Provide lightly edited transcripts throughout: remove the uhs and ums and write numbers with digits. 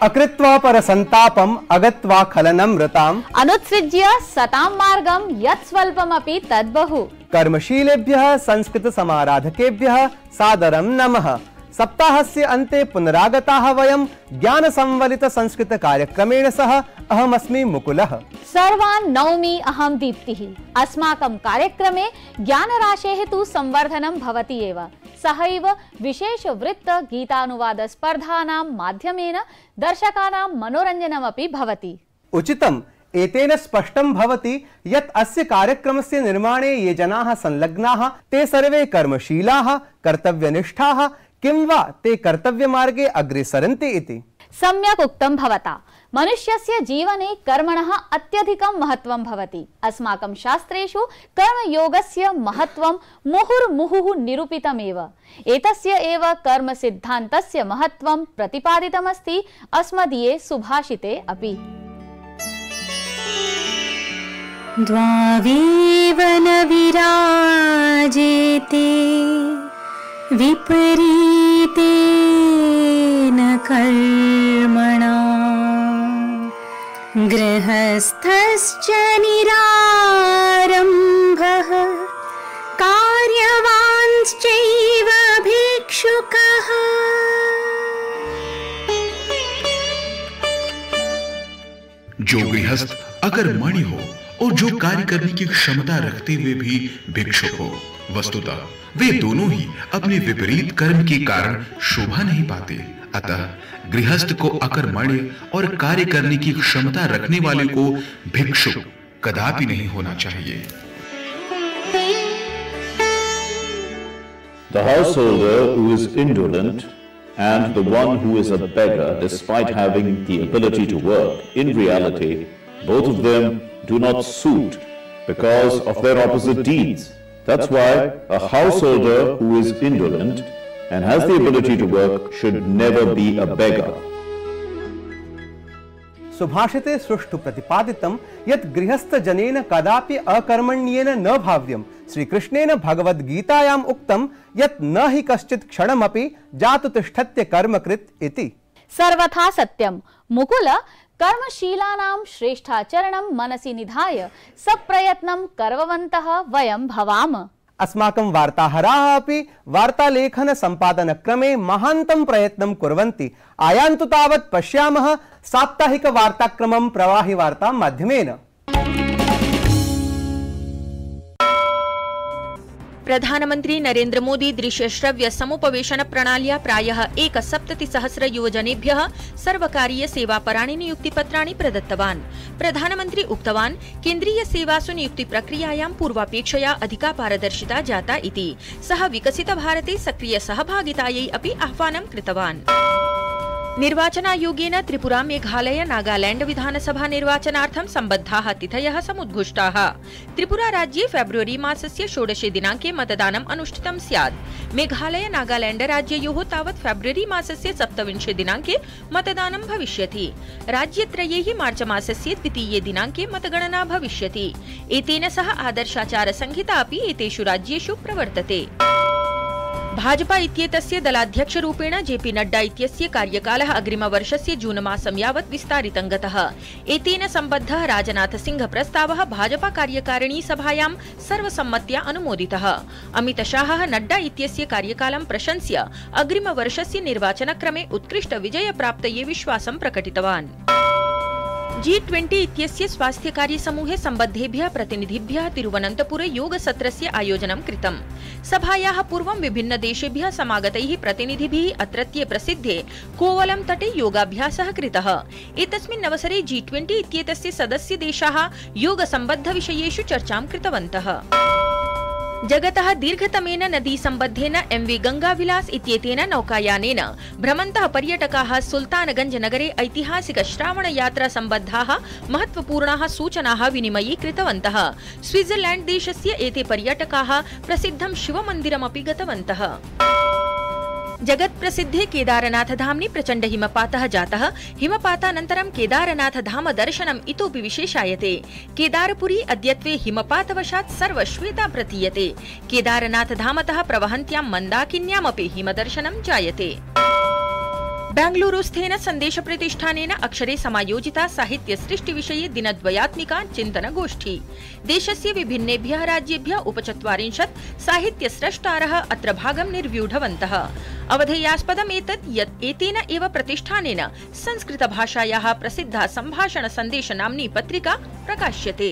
अकृत्वा परसंतापम अगत्वा खलनमृताम अनुत्सृज्य सतां मार्गम यत् स्वल्पमपि तद्बहु। कर्मशीलेभ्यः संस्कृत समाराधकेभ्यः सादरं नमः। सप्ताहस्य अन्ते पुनरागताः वयं ज्ञान संवलित संस्कृत कार्यक्रमेण सह। अहमस्मि मुकुलः। सर्वान् नौमि अहं दीप्तिः। अस्माकं कार्यक्रमे ज्ञानराशेः तु संवर्धनं भवति एव, सहैव विशेषवृत्त गीतानुवाद स्पर्धानां माध्यमेन दर्शकानां मनोरञ्जनमपि भवति। उचितम्। एतेन स्पष्टं भवति यत् अस्य कार्यक्रमस्य निर्माणे ये जनाः संलग्नाः ते सर्वे कर्मशीलाः, कर्तव्यनिष्ठाः, किं वा ते कर्तव्यमार्गे अग्रेसरन्ति इति। सम्यक् उक्तं भवता। मनुष्यस्य जीवने कर्मणः अत्यधिकं महत्त्वं भवति। अस्माकं शास्त्रेषु कर्मयोगस्य महत्त्वं मुहुर्मुहुः निरूपितमेव। एतस्य एव कर्मसिद्धान्तस्य महत्त्वं प्रतिपादितमस्ति अस्मदीये सुभाषिते अपि। द्वावेव न विराजेते विपरीतेन कर्मणा गृहस्थश्च निरारम्भः कार्यवांश्चैव भिक्षुकः। जो गृहस्थ अकर्मण्य हो और जो कार्य करने की क्षमता रखते हुए भी भिक्षुक हो, वस्तुतः वे दोनों ही अपने विपरीत कर्म के कारण शोभा नहीं पाते। अतः गृहस्थ को अकर्मण्य और कार्य करने की क्षमता रखने वाले को भिक्षुक कदापि नहीं होना चाहिए। The householder who is indolent and the one who is a beggar despite having the ability to work, in reality, both of them do not suit because of their opposite deeds. That's why a householder who is indolent and has the ability to work should never be a beggar. सुभाषिते सुष्ठु प्रतिपादितं यत् गृहस्थ जनेन कदापि अकर्मण्येन न भाव्यम्। श्रीकृष्णेन भगवद्गीतायाम् उक्तं यत् न हि कश्चित् क्षणमपि जातु तिष्ठत्य कर्मकृत् इति। सर्वथा सत्यं। मुकुल, कर्मशीलानां श्रेष्ठाचरणं मनसि निधाय सप्रयत्नं कर्मवन्तः वयं भवाम। अस्माकं वार्ताहराः अपि वार्तालेखन संपादन क्रमे महान्तं प्रयत्नं कुर्वन्ति। आयान्तु तावत् पश्यामः साप्ताहिक वार्ताक्रमं प्रवाहि वार्ता माध्यमेन। प्रधानमंत्री नरेंद्र मोदी दृश्य श्रव्य समुपवेशन प्रणाल्या प्रायः 170,000 युवजनेभ्यः सर्वकारीय सेवापराणि नियुक्तिपत्राणि प्रदत्तवान्। प्रधानमंत्री उक्तवान् केन्द्रीय सेवासु नियुक्ति प्रक्रियायां पूर्वापेक्षया अधिका पारदर्शिता जाता इति। सः विकसित भारते सक्रिय सहभागितायै अपि आह्वानं कृतवान्। निर्वाचनायोगेन त्रिपुरा, मेघालय, नागालैंड विधानसभा निर्वाचनार्थं सम्बद्धाः तिथयः समुद्घुष्टाः। त्रिपुरा राज्ये फेब्रुवरी मासस्य 16 दिनाङ्के मतदानम् अनुष्ठितं स्यात्। मेघालय, नागालैंड राज्ययोः तावत् फेब्रुवरी मासस्य 27 दिनाङ्के मतदानं भविष्यति। राज्यत्रयैः मार्च मासस्य 2 दिनाङ्के मतगणना भविष्यति। एतेन सह आदर्शाचार संहिता अपि एतेषु राज्येषु प्रवर्तते। भाजपा इत्येतस्य दलाध्यक्षरूपेण जेपी नड्डा इत्यस्य कार्यकालः अग्रिमवर्षस्य जून मासं यावत् विस्तारितं गतः। एतेन सम्बद्धः राजनाथ सिंह प्रस्तावः भाजपा कार्यकारिणी सभायां सर्वसम्मत्या अनुमोदितः। अमित शाहः नड्डा इत्यस्य कार्यकालं प्रशंस्य अग्रिमवर्षस्य निर्वाचनक्रमे उत्कृष्ट विजयप्राप्तये विश्वासं प्रकटितवान्। G20 इत्यस्य स्वास्थ्यकार्यसमूहे सम्बद्धेभ्यः प्रतिनिधिभ्यः तिरुवनन्तपुरे योगसत्रस्य आयोजनं कृतम्। सभायाः पूर्वं विभिन्नदेशेभ्यः समागतैः प्रतिनिधिभिः अत्रत्ये प्रसिद्धे कोवलम तटे योगाभ्यासः कृतः। एतस्मिन् अवसरे G20 इत्येतस्य सदस्यदेशाः योगसम्बद्धविषयेषु चर्चां कृतवन्तः। जगतः दीर्घतमेन नदी सम्बद्धेन MV गंगाविलास इत्येतेन नौकायानेन भ्रमन्तः पर्यटकाः सुल्तानगंज नगरे ऐतिहासिक श्रावण यात्रा सम्बद्धाः महत्वपूर्णाः सूचनाः विनिमयीकृतवन्तः। स्विट्जरलैंड देशस्य एते पर्यटकाः प्रसिद्धं शिवमन्दिरमपि गतवन्तः। जगत प्रसिद्धे केदारनाथ धाम्नि प्रचंड हिमपातः जातः। हिमपातानन्तरं केदारनाथ धाम दर्शनम् इतोपि विशेषायते। केदारपुरी अद्यत्वे हिमपातवशात् सर्वश्वेता प्रतीयते। केदारनाथ धामतः प्रवहन्त्यां मन्दाकिन्यामपि हिमदर्शनं जायते। बेंगलुरुस्थेन संदेश प्रतिष्ठानेन अक्षरे समायोजिता साहित्य सृष्टि विषये दिनद्वयात्मिका चिन्तनगोष्ठी। देशस्य विभिन्नेभ्यः राज्येभ्यः 40 साहित्य स्रष्टारः अत्र भागं निर्व्यूढवन्तः। अवधेयास्पदम् एतत् यत् एतेन एव प्रतिष्ठानेन संस्कृत भाषायाः प्रसिद्धा सम्भाषण सन्देश नाम्नी पत्रिका प्रकाश्यते।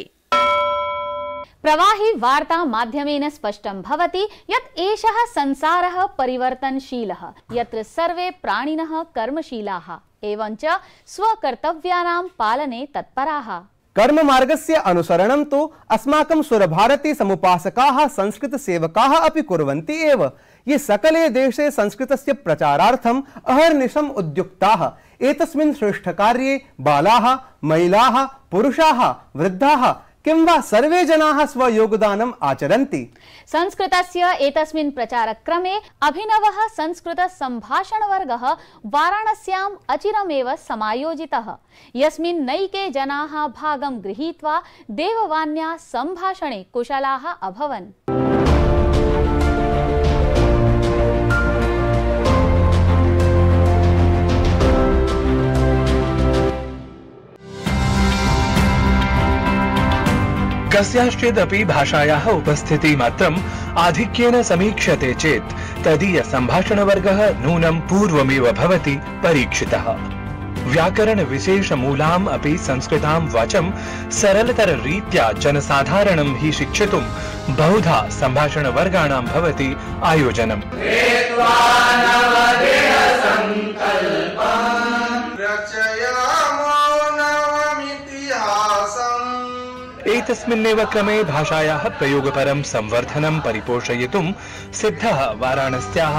प्रवाही वार्ता माध्यमेन स्पष्टं भवति यत् एषः संसारः परिवर्तनशीलः, यत्र सर्वे प्राणिनः कर्मशीलाः एवञ्च स्वकर्तव्यानां पालने तत्पराः। कर्म मार्गस्य अनुसरणं तु अस्माकं सुरभारती समुपासकाः संस्कृत सेवकाः अपि कुर्वन्ति एव। ये सकले देशे संस्कृतस्य प्रचारार्थम् अहर्निशम् उद्युक्ताः। एतस्मिन् श्रेष्ठकार्ये बालाः, महिलाः, पुरुषाः, वृद्धाः किं वा सर्वे जनाः स्वयोगदानम् आचरन्ति। संस्कृतस्य एतस्मिन् प्रचारक्रमे अभिनवः संस्कृत सम्भाषणवर्गः वाराणस्याम् अचिरमेव समायोजितः, यस्मिन् नैके जनाः भागं गृहीत्वा देववाण्या सम्भाषणे कुशलाः अभवन्। कस्याश्चिदपि भाषायाः उपस्थितिमात्रम् आधिक्येन समीक्ष्यते चेत् तदीय सम्भाषणवर्गः नूनं पूर्वमेव भवति परीक्षितः। व्याकरण विशेष मूलाम् अपि संस्कृतां वाचं सरलतर रीत्या जनसाधारणं हि शिक्षितुं बहुधा सम्भाषणवर्गाणां भवति आयोजनम्। एतस्मिन्नेव क्रमे भाषायाः प्रयोगपरं संवर्धनं परिपोषयितुं सिद्धः वाराणस्याः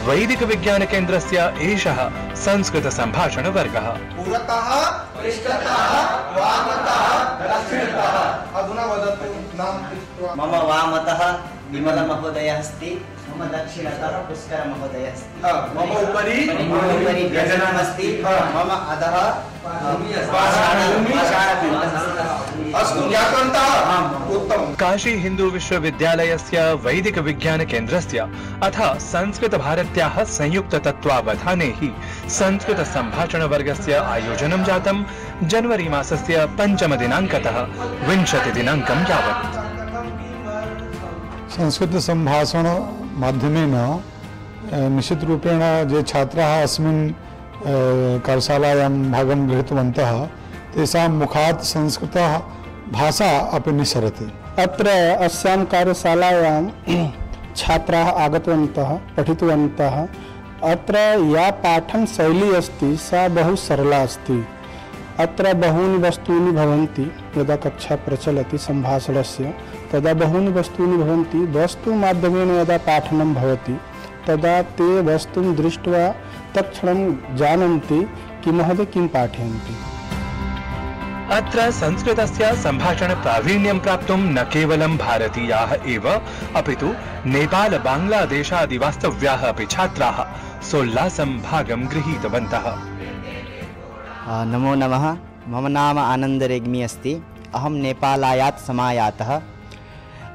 वैदिक विज्ञान केन्द्रस्य एषः संस्कृत सम्भाषणवर्गः। पुरतः, पृष्ठतः, वामतः, दक्षिणतः। अधुना वदतु नाम कृत्वा। मम वामतः विमल महोदय अस्ति, मम दक्षिणतः पुष्कर महोदय अस्ति, मम उपरि व्यजनम् अस्ति, मम अधः काशी हिंदू विश्वविद्यालयस्य वैदिक विज्ञान केन्द्रस्य अथ संस्कृत भारत्याः संयुक्त तत्त्वावधाने हि संस्कृत सम्भाषण वर्गस्य आयोजनं जातं जनवरी मासस्य 5 दिनाङ्कतः 20 दिनाङ्कं यावत्। संस्कृत सम्भाषण माध्यमेन निश्चित रूपेण ये छात्राः अस्मिन् कार्यशालायां भागं गृहीतवन्तः तेषां मुखात् संस्कृत भाषा अपि निस्सरति। अत्र अस्यां कार्यशालायां छात्राः आगतवन्तः, पठितवन्तः। अत्र या पाठन शैली अस्ति सा बहु सरला अस्ति। अत्र बहूनि वस्तूनि भवन्ति। यदा कक्षा प्रचलति सम्भाषणस्य तदा बहूनि वस्तूनि भवन्ति। वस्तुमाध्यमेन यदा पाठनं भवति तदा ते वस्तुं दृष्ट्वा तत्क्षणं जानन्ति कि महोदय किं पाठयन्ति। अत्र संस्कृतस्य सम्भाषण प्रावीण्यं प्राप्तुं न केवलं भारतीयाः एव अपितु नेपाल बांग्लादेशादि वास्तव्याः अपि छात्राः सोल्लासं भागं गृहीतवन्तः। नमो नमः। मम नाम आनन्द रेग्मी अस्ति। अहं नेपालायात् समायातः।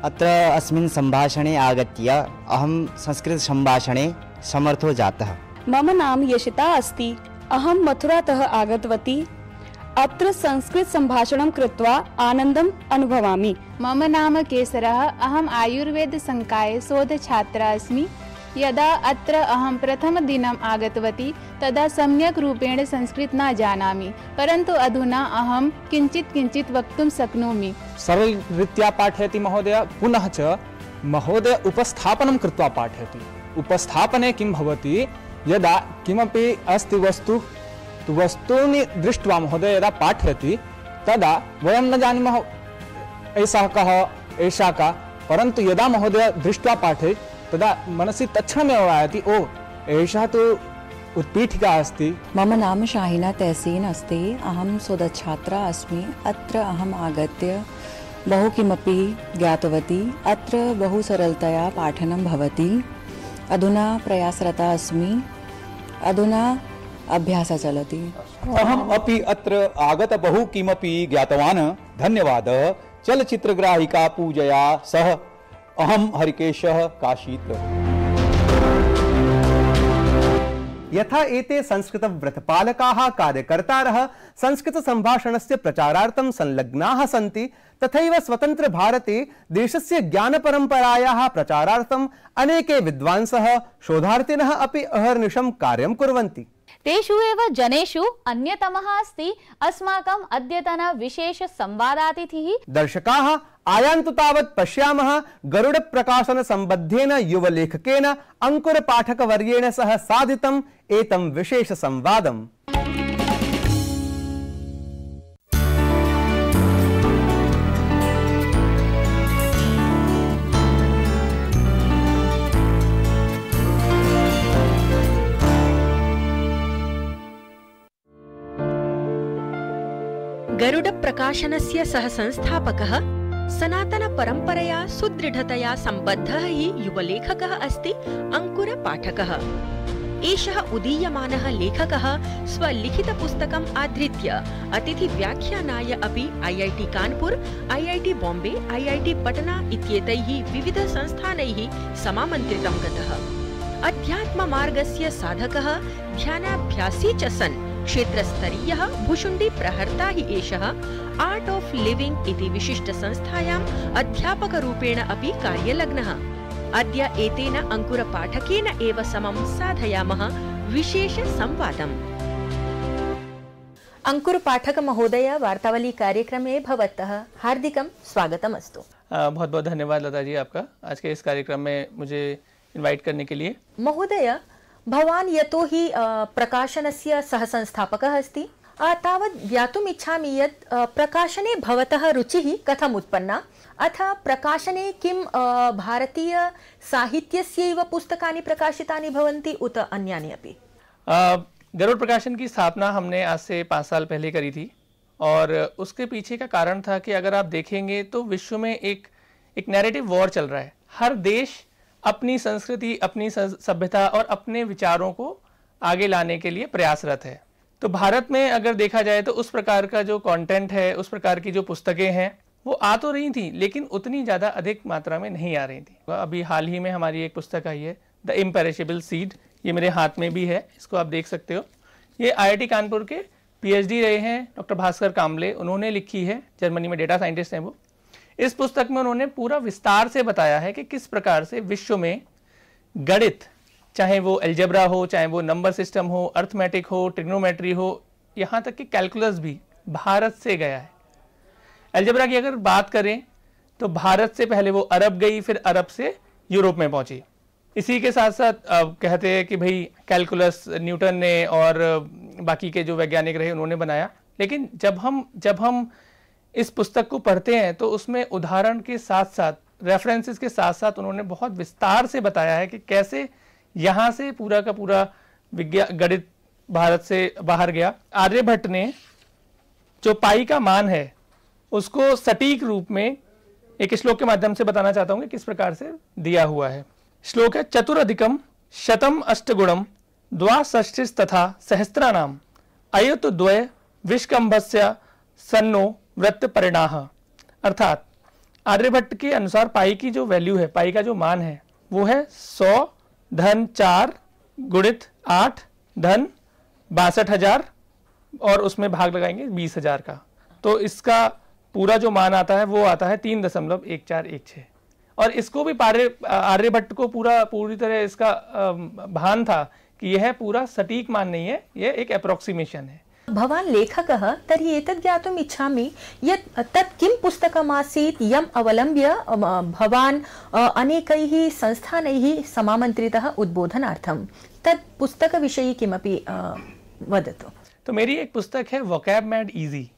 अत्र अस्मिन् सम्भाषणे आगत्य अहं संस्कृत सम्भाषणे समर्थो जातः। मम नाम यशिता अस्ति। अहं मथुरातः आगतवती। अत्र संस्कृत सम्भाषणं कृत्वा आनन्दम् अनुभवामि। मम नाम केसरः। अहम् आयुर्वेद संकाये शोधछात्रा अस्मि। यदा अत्र अहं प्रथमदिनम् आगतवती तदा सम्यक् रूपेण संस्कृत न जानामि, परन्तु अधुना अहं किञ्चित् वक्तुं शक्नोमि। सरलरीत्या पाठयति महोदय। पुनः च महोदय उपस्थापनं कृत्वा पाठयति। उपस्थापने किं भवति, यदा किमपि अस्ति वस्तु वस्तूनि दृष्ट्वा महोदय यदा पाठयति तदा वयं न जानीमः एषः कः एषा का, परन्तु यदा महोदय दृष्ट्वा पाठे तदा मनसि तत्क्षणमेव आयाति ओ एषा तु उत्पीठिका अस्ति। मम नाम शाहिना तहसीन अस्ति। अहं शोधच्छात्रा अस्मि। अत्र अहम् आगत्य बहु किमपि ज्ञातवती। अत्र बहु सरलतया पाठनं भवति। अधुना प्रयासरता अस्मि। अधुना अभ्यासः चलति। अहम् अपि अत्र आगत बहु किमपि ज्ञातवान्। धन्यवादः। चलचित्रग्राहिका पूजया सह अहं हरिकेशः काशीत्। यथा एते संस्कृत व्रतपालकाः कार्यकर्तारः संस्कृत संभाषणस्य प्रचारार्थं संलग्नाः सन्ति, तथैव स्वतंत्र भारते देशस्य ज्ञानपरम्परायाः प्रचारार्थं अनेके विद्वांसः शोधार्थिनः अपि अहर्निशं कार्यं कुर्वन्ति। तेषु एव जनेषु अन्यतमः अस्ति अस्माकम् अद्यतन विशेष संवादातिथिः। दर्शकाः आयान्तु तावत् पश्यामः गरुड प्रकाशन सम्बद्धेन युवलेखकेन अंकुर पाठकवर्येण सह साधितम् एतं विशेष संवादम्। गरुड प्रकाशनस्य सह संस्थापकः सनातन परंपरया सुदृढ़तया सम्बद्धः हि युवलेखकः अस्ति अंकुर पाठकः। एषः उदीयमानः लेखकः स्वलिखितपुस्तकम् आधृत्य अतिथि व्याख्यानाय अपि IIT Kanpur, IIT Bombay, IIT Patna इत्येतैः विविध संस्थानैः समामन्त्रितं गतः। अध्यात्म मार्गस्य साधकः ध्यानाभ्यासी च सन् क्षेत्रस्तरीयः भुशुण्डी प्रहर्ता हि एषः आर्ट ऑफ लिविंग इति विशिष्ट संस्थायाम् अध्यापकरूपेण अपि कार्यलग्नः। अद्य एतेन अंकुर पाठकेन एव समं साधयामः विशेष संवादम्। अंकुर पाठक महोदय, वार्तावली कार्यक्रमे भवतः हार्दिकं स्वागतमस्तु। बहुत बहुत धन्यवाद लता जी आपका आज के इस कार्यक्रम में मुझे इनवाइट करने के लिए। महोदय, भवान् यतोहि प्रकाशनस्य सह संस्थापकः अस्ति, तावत् ज्ञातुम् इच्छामि यत् प्रकाशने भवतः रुचिः कथम् उत्पन्ना, अथ प्रकाशने किं भारतीय साहित्यस्यैव पुस्तकानि प्रकाशितानि भवन्ति उत अन्यानि अपि? गरुड़ प्रकाशन की स्थापना हमने आज से 5 साल पहले करी थी और उसके पीछे का कारण था कि अगर आप देखेंगे तो विश्व में एक नैरेटिव वॉर चल रहा है। हर देश अपनी संस्कृति, अपनी सभ्यता और अपने विचारों को आगे लाने के लिए प्रयासरत है। तो भारत में अगर देखा जाए तो उस प्रकार का जो कंटेंट है, उस प्रकार की जो पुस्तकें हैं वो आ तो रही थी लेकिन उतनी ज़्यादा अधिक मात्रा में नहीं आ रही थी। अभी हाल ही में हमारी एक पुस्तक आई है द इम्पेरिशेबल सीड, ये मेरे हाथ में भी है, इसको आप देख सकते हो। ये IIT कानपुर के PhD रहे हैं डॉक्टर भास्कर कामले, उन्होंने लिखी है, जर्मनी में डेटा साइंटिस्ट हैं वो। इस पुस्तक में उन्होंने पूरा विस्तार से बताया है कि किस प्रकार से विश्व में गणित, चाहे वो एल्जेब्रा हो, चाहे वो नंबर सिस्टम हो, अर्थमेटिक हो, ट्रिग्नोमेट्री हो, यहाँ तक कि कैलकुलस भी भारत से गया है। एल्जेब्रा की अगर बात करें तो भारत से पहले वो अरब गई, फिर अरब से यूरोप में पहुंची। इसी के साथ साथ कहते हैं कि भाई कैलकुलस न्यूटन ने और बाकी के जो वैज्ञानिक रहे उन्होंने बनाया, लेकिन जब हम इस पुस्तक को पढ़ते हैं तो उसमें उदाहरण के साथ साथ, रेफरेंसेस के साथ साथ उन्होंने बहुत विस्तार से बताया है कि कैसे यहाँ से पूरा का पूरा गणित भारत से बाहर गया। आर्यभट्ट ने जो पाई का मान है उसको सटीक रूप में एक श्लोक के माध्यम से बताना चाहता हूँ कि किस प्रकार से दिया हुआ है। श्लोक है चतुरधिकम शतम अष्टगुणम द्वाषष्ठिस्तथा सहस्त्राणाम अयुत द्वय विष्कंभस्य सन्नो वृत्त परिणाह। अर्थात आर्यभट्ट के अनुसार पाई की जो वैल्यू है, पाई का जो मान है वो है 100 धन 4 गुणित 8 धन 62,000 और उसमें भाग लगाएंगे 20,000 का, तो इसका पूरा जो मान आता है वो आता है 3.1416। और इसको भी आर्यभट्ट को पूरी तरह इसका भान था कि यह पूरा सटीक मान नहीं है, यह एक अप्रोक्सीमेशन है। भवान् लेखकः, तर्हि एतत् ज्ञातुम् इच्छामि यत् तत् किं पुस्तकमासीत् यम् अवलम्ब्य भवान् अनेकैः संस्थानैः समामन्त्रितः उद्बोधनार्थं। तत् पुस्तकविषये किमपि वदतु। तो मेरी एक पुस्तक है वोकैब मेड इजी।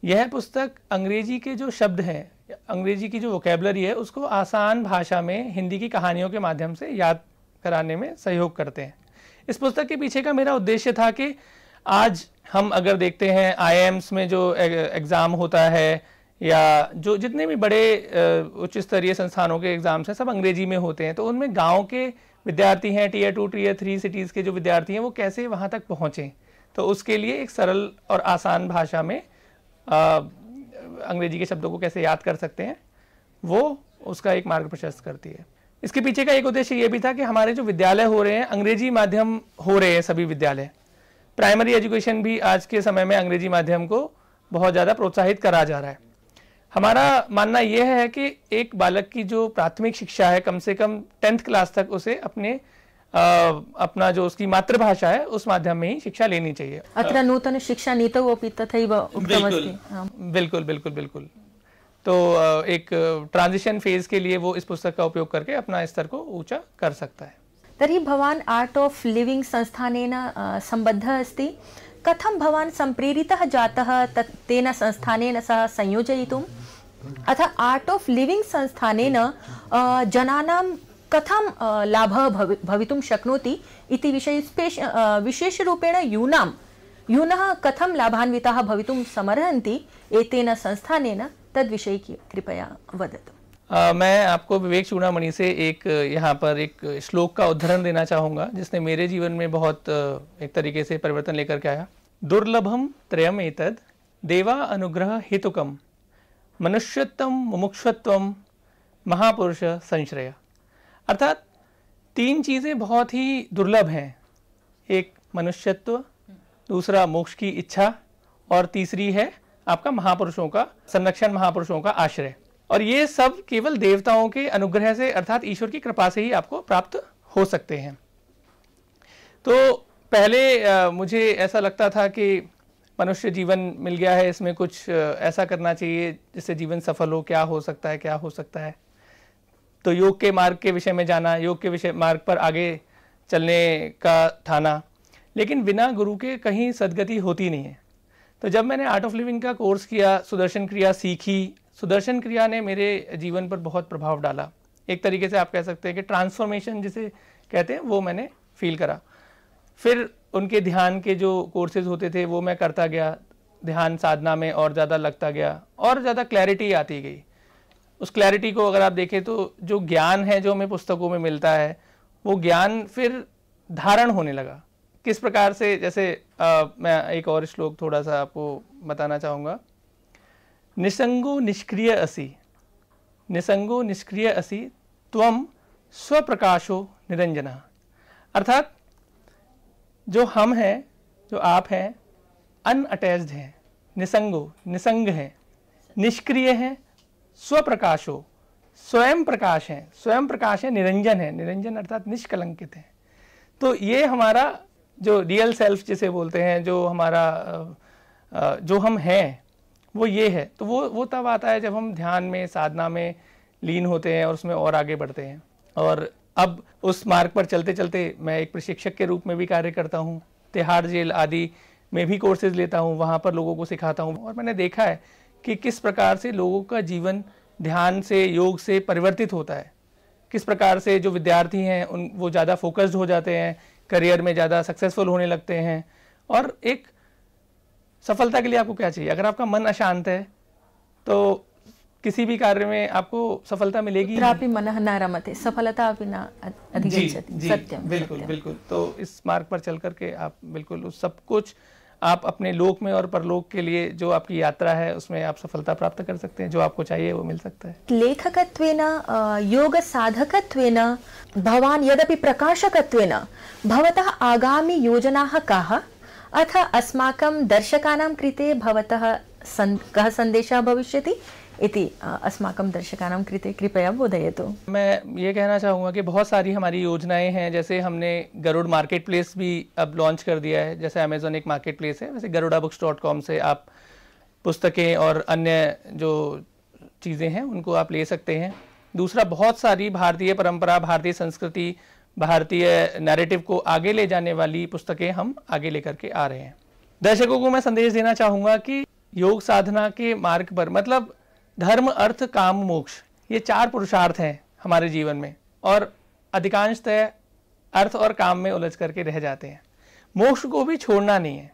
यह पुस्तक अंग्रेजी के जो शब्द हैं अंग्रेजी की जो वोकेबलरी है उसको आसान भाषा में हिंदी की कहानियों के माध्यम से याद कराने में सहयोग करते हैं। इस पुस्तक के पीछे का मेरा उद्देश्य था कि आज हम अगर देखते हैं IIMs में जो एग्ज़ाम होता है या जो जितने भी बड़े उच्च स्तरीय संस्थानों के एग्ज़ाम्स हैं सब अंग्रेजी में होते हैं, तो उनमें गांव के विद्यार्थी हैं, Tier 2 Tier 3 सिटीज़ के जो विद्यार्थी हैं वो कैसे वहां तक पहुंचें, तो उसके लिए एक सरल और आसान भाषा में अंग्रेजी के शब्दों को कैसे याद कर सकते हैं वो उसका एक मार्ग प्रशस्त करती है। इसके पीछे का एक उद्देश्य ये भी था कि हमारे जो विद्यालय हो रहे हैं अंग्रेजी माध्यम हो रहे हैं, सभी विद्यालय, प्राइमरी एजुकेशन भी आज के समय में अंग्रेजी माध्यम को बहुत ज़्यादा प्रोत्साहित करा जा रहा है। हमारा मानना यह है कि एक बालक की जो प्राथमिक शिक्षा है कम से कम 10th क्लास तक उसे अपना जो उसकी मातृभाषा है उस माध्यम में ही शिक्षा लेनी चाहिए। अत्र नूतन शिक्षा नीतौ अपि तथैव उक्तमस्ति। बिल्कुल बिल्कुल बिल्कुल। तो एक ट्रांजिशन फेज के लिए वो इस पुस्तक का उपयोग करके अपना स्तर को ऊंचा कर सकता है। तर्हि भवान आर्ट ऑफ लिविंग संस्थानेन सम्बद्धः अस्ति। कथं भवान सम्प्रेरितः जातः तेन संस्थानेन सह संयोजयितुम्? अथ आर्ट ऑफ लिविंग संस्थानेन जनानां कथं लाभः भवितुं शक्नोति इति विषये विशेषरूपेण यूनः कथं लाभान्विताः भवितुं समर्हन्ति एतेन संस्थानेन तद्विषये कृपया वदतु। मैं आपको विवेक चूड़ामणि से एक यहाँ पर एक श्लोक का उदाहरण देना चाहूँगा जिसने मेरे जीवन में बहुत एक तरीके से परिवर्तन लेकर के आया। दुर्लभम त्रयम एतद देवा अनुग्रह हेतुकम मनुष्यत्वम मुमुक्षुत्वम महापुरुष संश्रय। अर्थात 3 चीज़ें बहुत ही दुर्लभ हैं, एक मनुष्यत्व, दूसरा मोक्ष की इच्छा और तीसरी है आपका महापुरुषों का संरक्षण, महापुरुषों का आश्रय। और ये सब केवल देवताओं के अनुग्रह से अर्थात ईश्वर की कृपा से ही आपको प्राप्त हो सकते हैं। तो पहले मुझे ऐसा लगता था कि मनुष्य जीवन मिल गया है, इसमें कुछ ऐसा करना चाहिए जिससे जीवन सफल हो, क्या हो सकता है, क्या हो सकता है। तो योग के मार्ग के विषय में जाना, योग के विषय मार्ग पर आगे चलने का ठाना, लेकिन बिना गुरु के कहीं सदगति होती नहीं है। तो जब मैंने आर्ट ऑफ लिविंग का कोर्स किया, सुदर्शन क्रिया सीखी, सुदर्शन क्रिया ने मेरे जीवन पर बहुत प्रभाव डाला। एक तरीके से आप कह सकते हैं कि ट्रांसफॉर्मेशन जिसे कहते हैं वो मैंने फील करा। फिर उनके ध्यान के जो कोर्सेज होते थे वो मैं करता गया, ध्यान साधना में और ज़्यादा लगता गया और ज़्यादा क्लैरिटी आती गई। उस क्लैरिटी को अगर आप देखें तो जो ज्ञान है जो हमें पुस्तकों में मिलता है वो ज्ञान फिर धारण होने लगा। किस प्रकार से, जैसे मैं एक और श्लोक थोड़ा सा आपको बताना चाहूँगा। निसंगो निष्क्रिय असि, निसंगो निष्क्रिय असि त्वम स्वप्रकाशो निरंजना। अर्थात जो हम हैं, जो आप हैं, अनअटैच्ड हैं, निसंगो निसंग हैं, निष्क्रिय हैं, स्वप्रकाशो स्वयं प्रकाश हैं, स्वयं प्रकाश है, निरंजन है, निरंजन अर्थात निष्कलंकित है। तो ये हमारा जो रियल सेल्फ जिसे बोलते हैं, जो हमारा जो हम हैं वो ये है। तो वो तब आता है जब हम ध्यान में, साधना में लीन होते हैं और उसमें और आगे बढ़ते हैं। और अब उस मार्ग पर चलते चलते मैं एक प्रशिक्षक के रूप में भी कार्य करता हूँ, तिहाड़ जेल आदि में भी कोर्सेज लेता हूँ, वहाँ पर लोगों को सिखाता हूँ। और मैंने देखा है कि किस प्रकार से लोगों का जीवन ध्यान से, योग से परिवर्तित होता है। किस प्रकार से जो विद्यार्थी हैं वो ज़्यादा फोकस्ड हो जाते हैं, करियर में ज़्यादा सक्सेसफुल होने लगते हैं। और एक सफलता के लिए आपको क्या चाहिए? अगर आपका मन अशांत है तो किसी भी कार्य में आपको सफलता मिलेगी। कुत्रापि मनः न रमते, सफलता अपि न अधिगच्छति। सत्यम, बिल्कुल बिल्कुल। तो इस मार्ग पर चल करके आप बिल्कुल उस सब कुछ आप अपने लोक में और परलोक के लिए जो आपकी यात्रा है उसमें आप सफलता प्राप्त कर सकते हैं। जो आपको चाहिए वो मिल सकता है। लेखकत्वेन, योग साधकत्वेन, भवान यद्यपि प्रकाशकत्वेन भवतः आगामी योजनाः काः? अथ अस्माकं दर्शकानां कृते भवतः कः सन्देशः भविष्यति इति अस्माकं दर्शकानां कृते कृपया बोधयतु। मैं ये कहना चाहूँगा कि बहुत सारी हमारी योजनाएं हैं। जैसे हमने गरुड़ मार्केट प्लेस भी अब लॉन्च कर दिया है। जैसे अमेज़न एक मार्केट प्लेस है, वैसे garudaBooks.com से आप पुस्तकें और अन्य जो चीज़ें हैं उनको आप ले सकते हैं। दूसरा, बहुत सारी भारतीय परंपरा, भारतीय संस्कृति, भारतीय नैरेटिव को आगे ले जाने वाली पुस्तकें हम आगे लेकर के आ रहे हैं। दर्शकों को मैं संदेश देना चाहूँगा कि योग साधना के मार्ग पर, मतलब धर्म अर्थ काम मोक्ष, ये 4 पुरुषार्थ हैं हमारे जीवन में, और अधिकांशतः अर्थ और काम में उलझ करके रह जाते हैं। मोक्ष को भी छोड़ना नहीं है,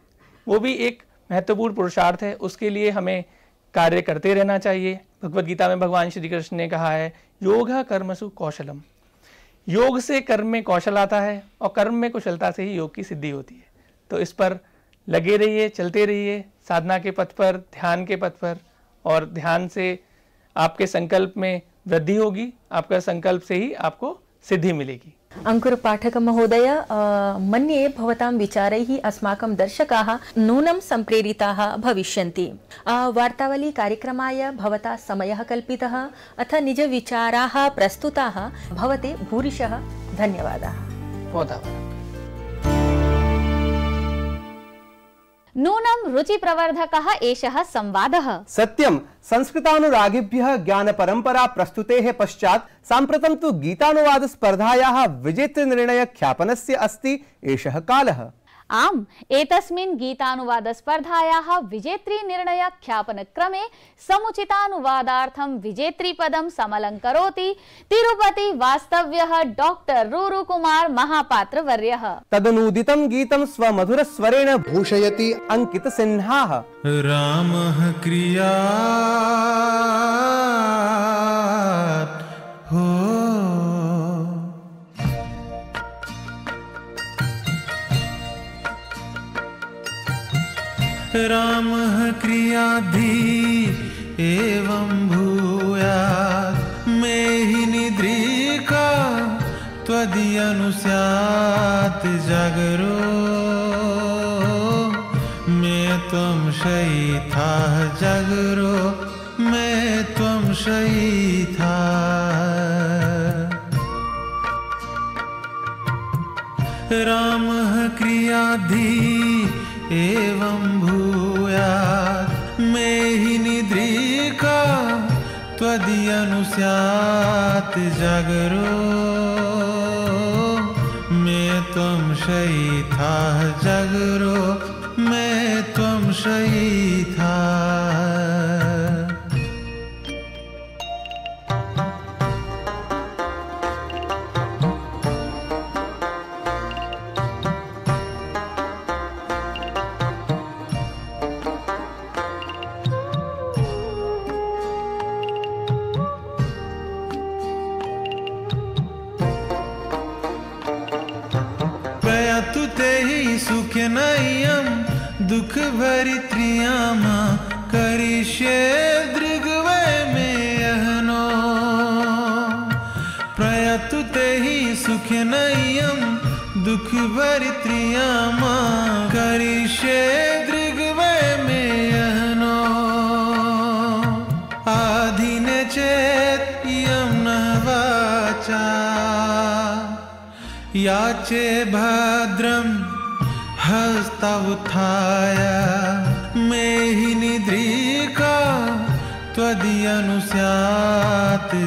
वो भी एक महत्वपूर्ण पुरुषार्थ है, उसके लिए हमें कार्य करते रहना चाहिए। भगवद गीता में भगवान श्री कृष्ण ने कहा है, योगा कर्मसु कौशलम, योग से कर्म में कौशल आता है और कर्म में कुशलता से ही योग की सिद्धि होती है। तो इस पर लगे रहिए, चलते रहिए साधना के पथ पर, ध्यान के पथ पर, और ध्यान से आपके संकल्प में वृद्धि होगी, आपका संकल्प से ही आपको सिद्धि मिलेगी। अंकुर पाठक महोदय, मन्ये भवतां विचारैः अस्माकं दर्शकाः नूनं सम्प्रेरिताः भविष्यन्ति। वार्तावली कार्यक्रमाय भवता समयः कल्पितः अथ निजविचाराः प्रस्तुताः, भवते भूरिशः धन्यवादाः। नूनं रुचि प्रवर्धकः एषः संवादः। सत्यं, संस्कृतानुरागिभ्यः ज्ञान परंपरा प्रस्तुतेः पश्चात् साम्प्रतं तु गीतानुवाद स्पर्धायाः विजेतृ निर्णय ख्यापनस्य अस्ति एषः कालः। आम्, एतस्मिन् गीतानुवाद स्पर्धायाः विजेत्री निर्णय ख्यापन क्रमे समुचितानुवादार्थं विजेत्रीपदं समलङ्करोति तिरुपति वास्तव्यः डॉक्टर रूरु कुमार महापात्र वर्यः। तदनूदितं गीतं स्वमधुर स्वरेण भूषयति अंकित सिन्हाः। रामः क्रिया हो रामः क्रियाधि एवं भूयात् मेहि निद्रिका त्वदीयनुस्यात् जागरो मैं त्वं शयिताः जागरो मैं त्वं शयिताः। रामः क्रियाधि एवं भूयात् मेहि निद्रिका त्वदीयनुस्यात् जागरो मैं त्वं शयिताः जागरो मैं त्वं शयिताः। सुखनयं दुख भरित्रियामा करिष्ये दृग्वै मे अहनो प्रयतु ते हि सुखनयं दुख भरित्रियामा करिष्ये दृग्वै मे अहनो आधीने चेत् इयं न वाचा याचे भद्रं हस्तमुत्थाय मेहि निद्रिका त्वदीयनुस्यात्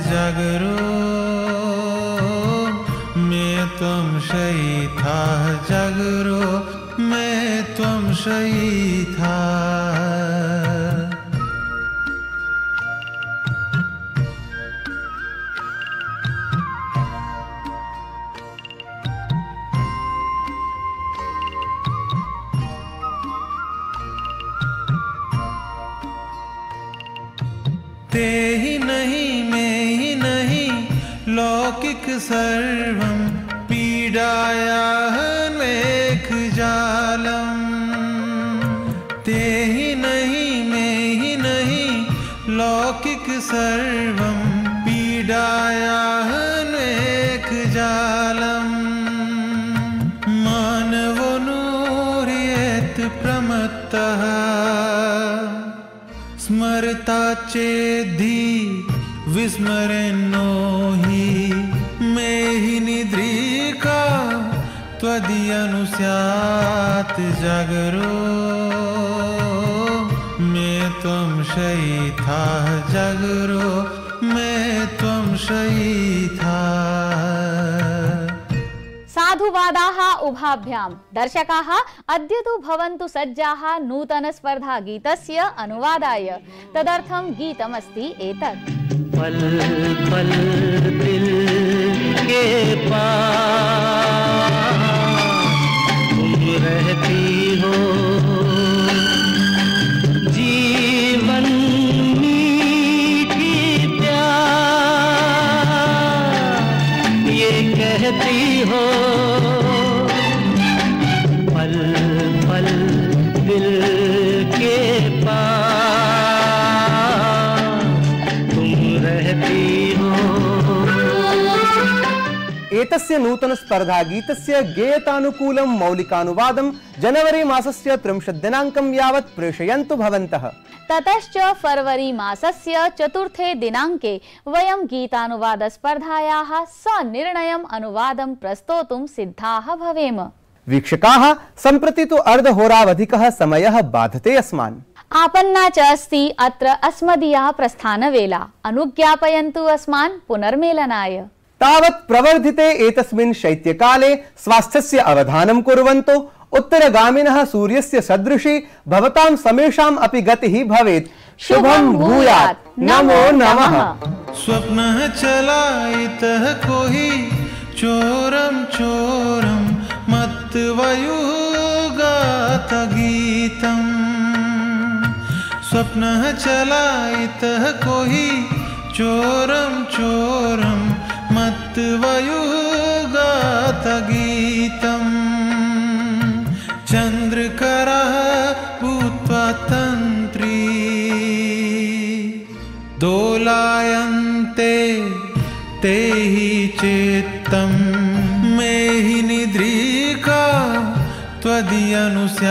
जागरो मैं त्वं शयिताः जागरो मैं त्वं शयिताः। ते ही नहीं मैं ही नहीं लौकिक सर्वं पीडायाः मेघजालम् ते ही नहीं मैं ही नहीं लौकिक सर्वं पीडायाः मेघजालम् मानवो नूर्येत् प्रमत्तः स्मरता चेद्धि विस्मरेन्नो हि मेहि निद्रिका त्वदीयनुस्यात् जागरो मैं त्वं शयिताः जागरो मैं त्वं शयिताः। साधुवादाः उभाभ्यां। दर्शकाः अद्य तु भवन्तु सज्जाः नूतन स्पर्धा गीतस्य अनुवादाय। तदर्थं गीतमस्ति एतत्। पल पल दिल के पास तुम रहती हो, जीवन मीठी प्यार ये कहती हो। पल पल दिल के एतस्य नूतन स्पर्धा गीतस्य गेयतानुकूलं मौलिकानुवादं जनवरी मासस्य 30 दिनाङ्कं यावत् प्रेषयन्तु भवन्तः। ततश्च फरवरी मासस्य 4 दिनाङ्के वयं गीतानुवाद स्पर्धायाः सनिर्णयम् अनुवादं प्रस्तोतुं सिद्धाः भवेम। वीक्षकाः, सम्प्रति तु अर्धहोरावधिकः समयः बाधते अस्मान्। आपन्ना च अस्ति अत्र अस्मदीया प्रस्थानवेला। अनुज्ञापयन्तु अस्मान् पुनर्मेलनाय। तावत् प्रवर्धिते एतस्मिन् शैत्यकाले स्वास्थ्यस्य अवधानं कुर्वन्तु। उत्तरगामिनः सूर्यस्य सदृशी भवतां समेषाम् अपि गतिः भवेत्। शुभं भूयात्। नमो नमः। स्वप्नः चला इतः कोहि चोरं चोरं मत्वयुः गात गीतम्। स्वप्नः चला इतः कोहि चोरं चोरं मत्वयुः गात गीतम्। चन्द्रकरः भूत्वा तन्त्री दोलायन्ते ते हि चित्तं। मेहि निद्रिका त्वदीयनुस्यात्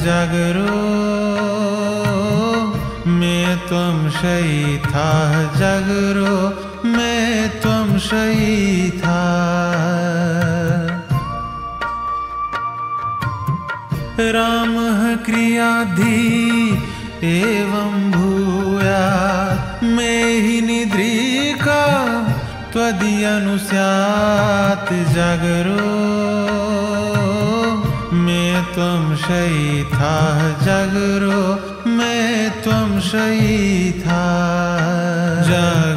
जागरो। मैं त्वं शयिता जागरो, मैं त्वं शयिता। रामः क्रियाधि एवं भूयात्। मेहि निद्रिका त्वदीयनुस्यात् जागरो। मैं त्वं शयिता जागरो, मैं त्वं शयिता जागरो।